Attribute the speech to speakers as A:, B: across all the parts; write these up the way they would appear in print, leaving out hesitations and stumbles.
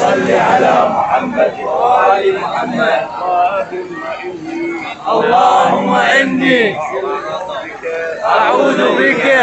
A: सल्लि अला मुहम्मद व आलि मुहम्मद। अल्लाहुम्मा इन्नी अऊज़ु बिका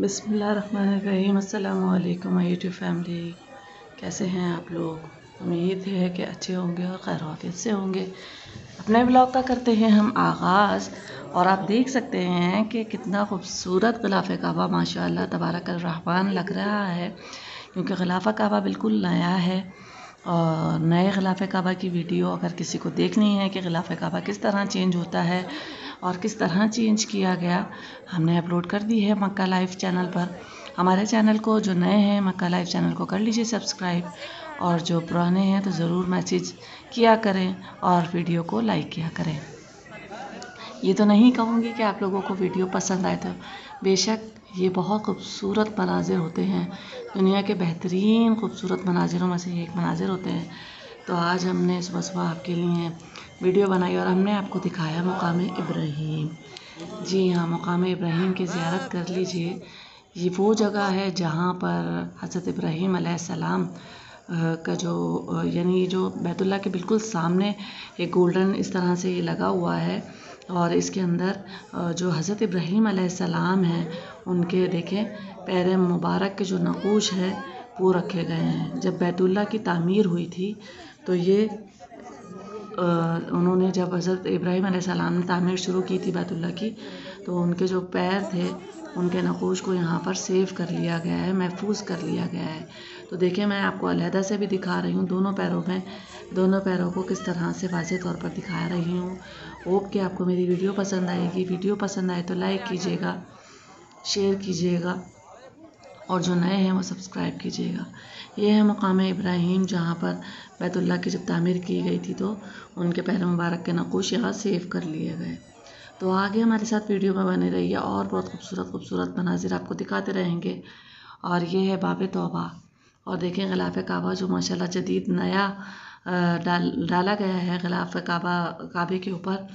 B: बिस्मिल्लाहिर्रहमानिर्रहीम। अस्सलाम वालेकुम माय यूट्यूब फैमिली, कैसे हैं आप लोग? उम्मीद है कि अच्छे होंगे और खैर आफियत से होंगे। अपने ब्लॉग का करते हैं हम आगाज़। और आप देख सकते हैं कि कितना खूबसूरत ग़िलाफ़े काबा माशाअल्लाह तबारकल रहमान लग रहा है, क्योंकि ग़िलाफ़ा काबा बिल्कुल नया है। और नए ग़िलाफ़े काबा की वीडियो अगर किसी को देखनी है कि ग़िलाफ़े काबा किस तरह चेंज होता है और किस तरह चेंज किया गया, हमने अपलोड कर दी है मक्का लाइव चैनल पर। हमारे चैनल को जो नए हैं मक्का लाइव चैनल को कर लीजिए सब्सक्राइब, और जो पुराने हैं तो ज़रूर मैसेज किया करें और वीडियो को लाइक किया करें। ये तो नहीं कहूँगी कि आप लोगों को वीडियो पसंद आए, तो बेशक ये बहुत खूबसूरत मनाजिर होते हैं, दुनिया के बेहतरीन खूबसूरत मनाजिरों में से एक मनाजिर होते हैं। तो आज हमने सुबह सुबह आपके लिए वीडियो बनाई और हमने आपको दिखाया मकाम इब्राहीम। जी हाँ, मकाम इब्राहीम की ज़ियारत कर लीजिए। ये वो जगह है जहाँ पर हज़रत इब्राहीम अलैहिस्सलाम का जो यानी जो बैतुल्लाह के बिल्कुल सामने एक गोल्डन इस तरह से ये लगा हुआ है, और इसके अंदर जो हज़रत इब्राहीम अलैहिस्सलाम हैं उनके देखें पैर मुबारक के जो नक़ूश है वो रखे गए हैं। जब बैतुल्लाह की तामीर हुई थी तो ये उन्होंने जब हज़रत इब्राहीम अलैहिस्सलाम ने तामीर शुरू की थी बैतुल्लाह की, तो उनके जो पैर थे उनके नक़ूश को यहाँ पर सेव कर लिया गया है, महफूज कर लिया गया है। तो देखिए मैं आपको अलहदा से भी दिखा रही हूँ, दोनों पैरों को किस तरह से वाज़ेह तौर पर दिखा रही हूँ। होप कि आपको मेरी वीडियो पसंद आएगी। वीडियो पसंद आए तो लाइक कीजिएगा, शेयर कीजिएगा, और जो नए हैं वो सब्सक्राइब कीजिएगा। ये है मकाम इब्राहीम, जहाँ पर बैतुल्लाह की जब तामीर की गई थी तो उनके पैर मुबारक के नक़ूश यहाँ सेव कर लिए गए। तो आगे हमारे साथ वीडियो में बने रहिए और बहुत खूबसूरत मनाजिर आपको दिखाते रहेंगे। और ये है बाब तौबा, और देखें ग़िलाफ़े काबा जो माशाल्लाह जदीद नया डाला गया है ग़िलाफ़े काबे के ऊपर,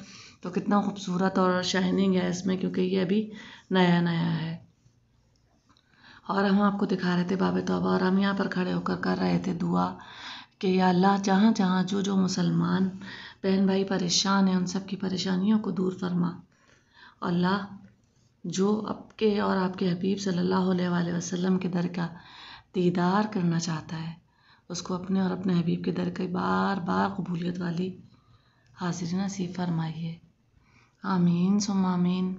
B: तो कितना खूबसूरत और शाइनिंग है इसमें, क्योंकि ये अभी नया है। और हम आपको दिखा रहे थे बाब तौबा, और हम यहाँ पर खड़े होकर कर रहे थे दुआ कि या अल्लाह जहाँ जहाँ जो मुसलमान बहन भाई परेशान हैं उन सब की परेशानियों को दूर फरमा। अल्लाह जो आपके और आपके हबीब सल्लल्लाहु अलैहि वसल्लम के दर का दीदार करना चाहता है, उसको अपने और अपने हबीब के दर की बार बार कबूलियत वाली हाज़िरी नसीब फरमाइए। आमीन सुम्मा आमीन।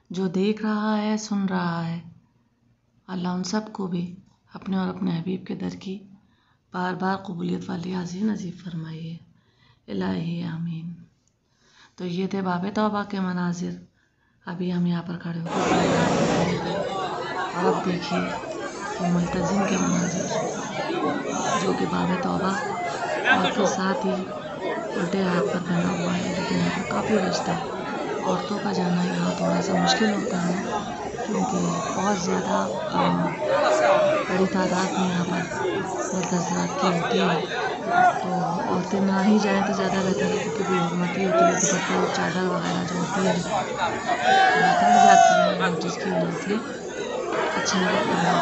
B: जो देख रहा है सुन रहा है, अल्लाह उन सब को भी अपने और अपने हबीब के दर की बार बार कबूलियत वाली हाज़िरी नसीब फरमाइए। इलाही आमीन। तो ये थे बाब तौबा के मनाजिर। अभी हम यहाँ पर खड़े होकर और अब देखिए कि मुल्तज़िम के मनाजिर जो कि बाब तौबा और के साथ ही उल्टे हाथ पर बना हुआ है, लेकिन यहाँ पर काफ़ी रश था। औरतों का जाना यहाँ थोड़ा सा मुश्किल होता है, क्योंकि बहुत ज़्यादा बड़ी तादाद में यहाँ पर मर्द हज़रात की होती है। तो औरतें ना ही जाएँ तो ज़्यादा बेहतर है, क्योंकि बेहुरमती होती है, दुपट्टा और चादर वगैरह जो होती है निकल जाती है, जिसकी वजह से अच्छा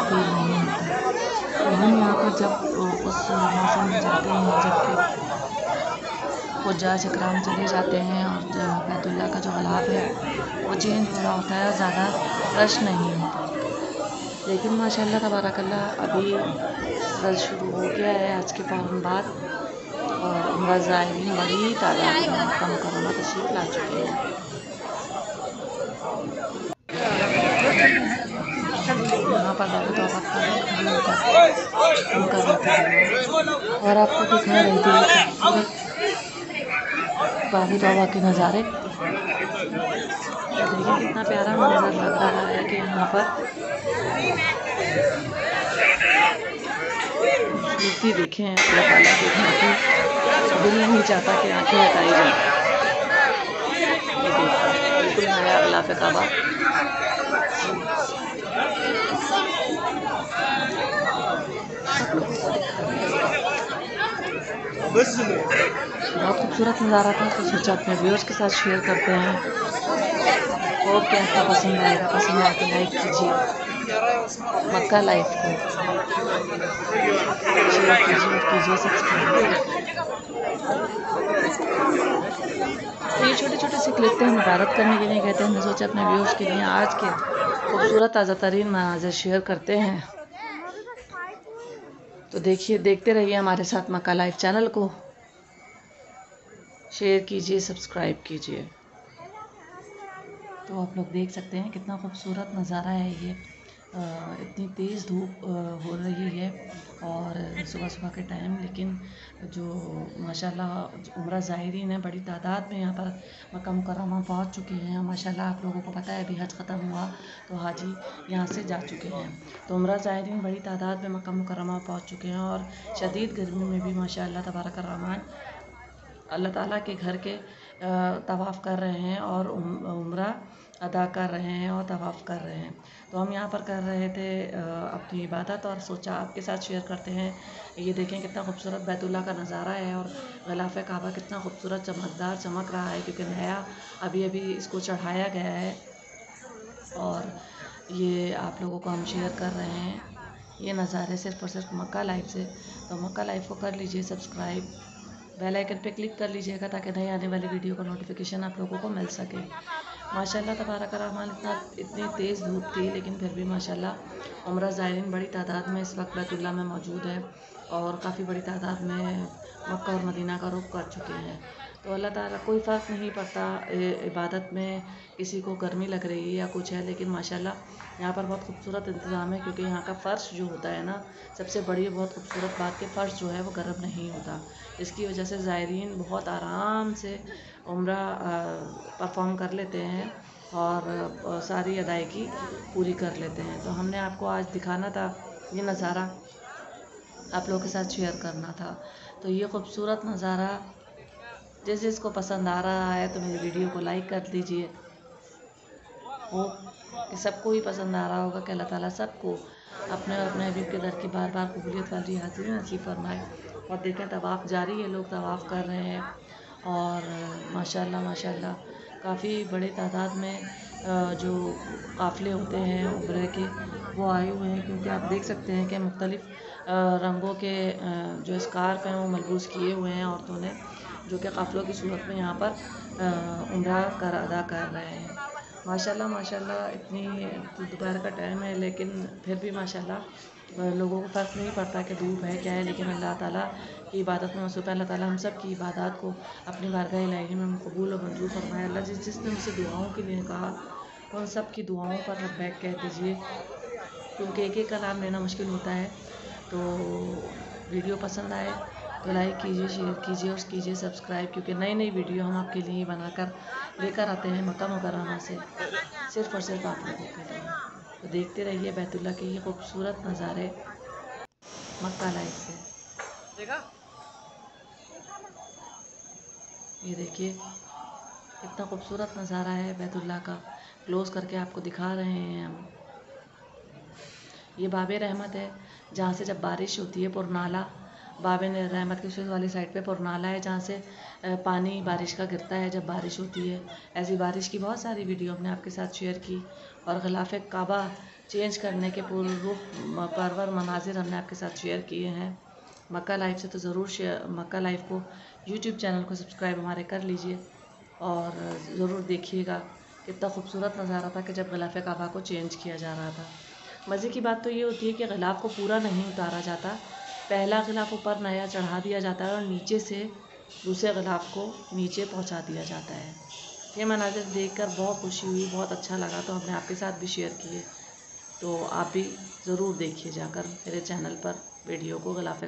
B: फील नहीं होता। तो हम यहाँ पर जब उस मौसम में जाते हैं जबकि हुज्जाज इकराम चले जाते हैं और बैतुल्लाह का जो ग़िलाफ़ है वो चेंज हो रहा होता है, ज़्यादा रश नहीं होता। लेकिन माशाअल्लाह तबारकल्लाह अभी रश शुरू हो गया है आज के फ़ौरन बाद, और उम्रा ज़ायरीन बड़ी तादाद में मक्का मुकर्रमा तशरीफ़ ला चुके हैं। पर बाबू तौबा कर रहे थे और आपको दिखा रही थी खूबसूरत बाबू तौबा के नज़ारे। तो देखिए कितना प्यारा मंजर लग रहा है कि यहाँ पर खूबसूरती देखें अल्लाह ताला के घर की, दिल नहीं चाहता कि आंखें हटाई जाए। ये देखिए बिल्कुल नया ग़िलाफ़े काबा। आप लोगों को दिखा रहे हैं बहुत खूबसूरत नज़ारा था, तो सोचा अपने व्यूअर्स के साथ शेयर करते हैं। होप कि आपको पसंद आएगा, पसंद आए तो लाइक कीजिए, मक्का लाइफ को शेयर कीजिए सब्सक्राइब। तो ये छोटे छोटे से क्लिप थे, हम इबादत करने के लिए कहते हैं। हमने सोचा अपने व्यूअर्स के लिए आज के खूबसूरत ताज़ा तरीन मनाज़िर शेयर करते हैं। तो देखते रहिए हमारे साथ मक्का लाइफ चैनल को, शेयर कीजिए, सब्सक्राइब कीजिए। तो आप लोग देख सकते हैं कितना खूबसूरत नज़ारा है ये। इतनी तेज़ धूप हो रही है और सुबह सुबह के टाइम, लेकिन जो माशाल्लाह उम्रा ज़ायरीन है बड़ी तादाद में यहाँ पर मक्का मुकर्रमा पहुँच चुके हैं। माशाल्लाह आप लोगों को पता है अभी हज ख़त्म हुआ तो हाजी यहाँ से जा चुके हैं। तो उम्रा ज़ायरीन बड़ी तादाद में मक्का मुकर्रमा पहुँच चुके हैं और शदीद गर्मी में भी माशाल्लाह तबारक रहमान अल्लाह ताला के घर के तवाफ़ कर रहे हैं और उम्रा अदा कर रहे हैं और तवाफ़ कर रहे हैं। तो हम यहाँ पर कर रहे थे अपनी इबादत और सोचा आपके साथ शेयर करते हैं। ये देखें कितना खूबसूरत बैतुल्लाह का नज़ारा है और ग़िलाफ़े काबा कितना खूबसूरत चमकदार चमक रहा है, क्योंकि नया अभी इसको चढ़ाया गया है और ये आप लोगों को हम शेयर कर रहे हैं। ये नज़ारे सिर्फ़ और सिर्फ मक्का लाइफ से। तो मक्का लाइफ को कर लीजिए सब्सक्राइब, बेल आइकन पे क्लिक कर लीजिएगा ताकि नई आने वाली वीडियो का नोटिफिकेशन आप लोगों को मिल सके। माशाल्लाह तबारक रहमान इतनी तेज़ धूप थी, लेकिन फिर भी माशाल्लाह उम्रा ज़ायरीन बड़ी तादाद में इस वक्त बैतुल्लाह में मौजूद है और काफ़ी बड़ी तादाद में मक्का और मदीना का रुख कर चुके हैं। तो अल्लाह ताला कोई फ़र्क नहीं पड़ता इबादत में, किसी को गर्मी लग रही है या कुछ है, लेकिन माशाल्लाह यहाँ पर बहुत खूबसूरत इंतज़ाम है, क्योंकि यहाँ का फ़र्श जो होता है ना, सबसे बड़ी बहुत खूबसूरत बात कि फ़र्श जो है वो गर्म नहीं होता। इसकी वजह से ज़ायरीन बहुत आराम से उम्रा परफॉर्म कर लेते हैं और सारी अदायगी पूरी कर लेते हैं। तो हमने आपको आज दिखाना था ये नज़ारा, आप लोगों के साथ शेयर करना था। तो ये खूबसूरत नज़ारा जिस जिसको पसंद आ रहा है तो मेरी वीडियो को लाइक कर दीजिए। वो कि सबको ही पसंद आ रहा होगा कि अल्लाह ताला सबको अपने और अपने हबीब के दर की बार बार कबूलियत वाली हाज़िरी नसीब फरमाए। और देखें तवाफ़ जारी है, लोग तवाफ़ कर रहे हैं और माशाल्लाह माशाल्लाह काफ़ी बड़े तादाद में जो काफ़िले होते हैं उम्रे के वो आए हुए हैं, क्योंकि आप देख सकते हैं कि मुख्तलिफ़ रंगों के जो स्कार्फ हैं वो मलबूस किए हुए हैं औरतों ने, जो कि काफ़िलों की सूरत में यहाँ पर उम्रा अदा कर रहे हैं। माशाल्लाह माशाल्लाह इतनी दोपहर का टाइम है, लेकिन फिर भी माशाल्लाह लोगों को फ़र्क नहीं पड़ता कि धूप है क्या है, लेकिन अल्लाह ताला की इबादत में मसरूफ़ है। अल्लाह ताला हम सब की इबादत को अपनी बारगाह इलाही में कबूल और मंजूर फरमाए। अल्लाह जिसने मुझसे दुआओं के लिए कहा उन सब की दुआओं पर लब्बैक कह दीजिए, क्योंकि एक एक का नाम लेना मुश्किल होता है। तो वीडियो पसंद आए तो लाइक कीजिए, शेयर कीजिए और कीजिए सब्सक्राइब, क्योंकि नई नई वीडियो हम आपके लिए बनाकर लेकर आते हैं मक्का मुकर्रमा से, सिर्फ़ और सिर्फ आप लोगों के लिए। तो देखते रहिए बैतुल्लाह के ये खूबसूरत नज़ारे मक्का लाइफ से। ये देखिए कितना खूबसूरत नज़ारा है बैतुल्लाह का, क्लोज़ करके आपको दिखा रहे हैं हम। ये बाबे रहमत है, जहाँ से जब बारिश होती है पुरनाला, बाबे रहमत के वाली साइड पे पुरनाला है, जहाँ से पानी बारिश का गिरता है जब बारिश होती है। ऐसी बारिश की बहुत सारी वीडियो हमने आपके साथ शेयर की और ग़िलाफ़े काबा चेंज करने के परवर मनाजिर हमने आपके साथ शेयर किए हैं मक्का लाइफ से। तो ज़रूर मक्का लाइफ को यूट्यूब चैनल को सब्सक्राइब हमारे कर लीजिए और ज़रूर देखिएगा कितना खूबसूरत नज़ारा था कि जब ग़िलाफ़े काबा को चेंज किया जा रहा था। मज़े की बात तो ये होती है कि ग़िलाफ़ को पूरा नहीं उतारा जाता, पहला ग़िलाफ़ ऊपर नया चढ़ा दिया जाता है और नीचे से दूसरे ग़िलाफ़ को नीचे पहुंचा दिया जाता है। ये मनाज़िर देखकर बहुत खुशी हुई, बहुत अच्छा लगा, तो हमने आपके साथ भी शेयर किए। तो आप भी ज़रूर देखिए जाकर मेरे चैनल पर वीडियो को गलाफ़े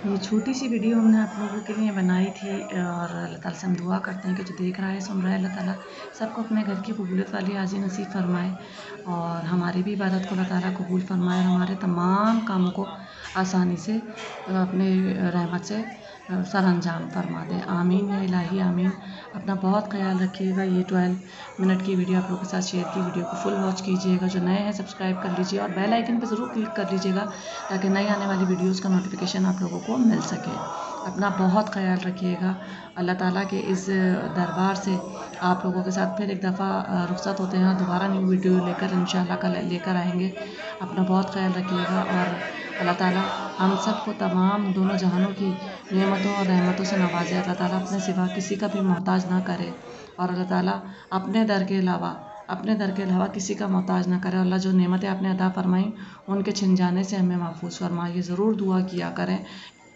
B: ये छोटी सी वीडियो हमने आप लोगों के लिए बनाई थी और अल्लाह ताला से हम दुआ करते हैं कि जो देख रहा है सुन रहा है अल्लाह ताला सबको अपने घर की कबूलियत वाली हाज़ी नसीब फरमाए और हमारी भी इबादत को अल्लाह ताला कबूल फरमाए और हमारे तमाम कामों को आसानी से अपने रहमत से सर अंजाम फरमा दे। आमीन या इलाही आमीन। अपना बहुत ख्याल रखिएगा। ये 12 मिनट की वीडियो आप लोगों के साथ शेयर की, वीडियो को फुल वॉच कीजिएगा। जो नए हैं सब्सक्राइब कर लीजिए और बेल आइकन पर ज़रूर क्लिक कर लीजिएगा ताकि नई आने वाली वीडियोज़ का नोटिफिकेशन आप लोगों को मिल सके। अपना बहुत ख्याल रखिएगा। अल्लाह ताला के इस दरबार से आप लोगों के साथ फिर एक दफ़ा रुखसत होते हैं, दोबारा न्यू वीडियो लेकर इंशाल्लाह कल लेकर आएंगे। अपना बहुत ख्याल रखिएगा और अल्लाह ताला हम सबको तमाम दोनों जहानों की नेमतों और रहमतों से नवाजे। अल्लाह ताला अपने सिवा किसी का भी मोहताज ना करे और अल्लाह ताला अपने दर के अलावा किसी का मोहताज ना करे। अल्लाह जो नेमतें आपने अता फरमाई उनके छिन जाने से हमें महफूज फरमाइए। ज़रूर दुआ किया करें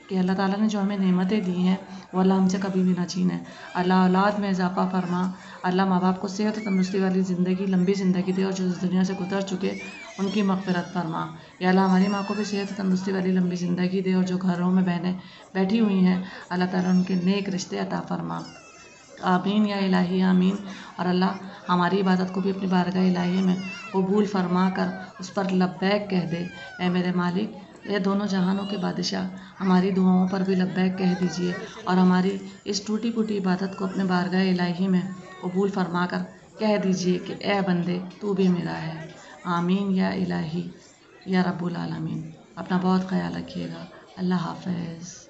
B: कि अल्लाह ताला ने जो हमें नेमतें दी हैं वो अल्लाह हमसे कभी भी ना छीने। अल्लाह औलाद में इजाफ़ा फरमा। अल्लाह माँ बाप को सेहत और तंदुरुस्ती वाली ज़िंदगी, लंबी ज़िंदगी दे और जो इस दुनिया से गुजर चुके उनकी मग़फ़िरत फरमा। या अल्लाह हमारी माँ को भी सेहत और तंदुरुस्ती वाली लंबी ज़िंदगी दे और जो घरों में बहनें बैठी हुई हैं अल्लाह ताला उनके नेक रिश्ते अता फरमा। आमीन या इलाही आमीन। और अल्लाह हमारी इबादत को भी अपनी बारगाह इलाही में कबूल फरमा कर उस पर लब्बैक कह दे। ए मेरे मालिक, ये दोनों जहानों के बादशाह, हमारी दुआओं पर भी लब्बैक कह दीजिए और हमारी इस टूटी फूटी इबादत को अपने बारगाह इलाही में कबूल फरमा कर कह दीजिए कि ए बंदे तू भी मेरा है। आमीन या इलाही या रब्बुल आलमीन। अपना बहुत ख्याल रखिएगा। अल्लाह हाफ़िज़।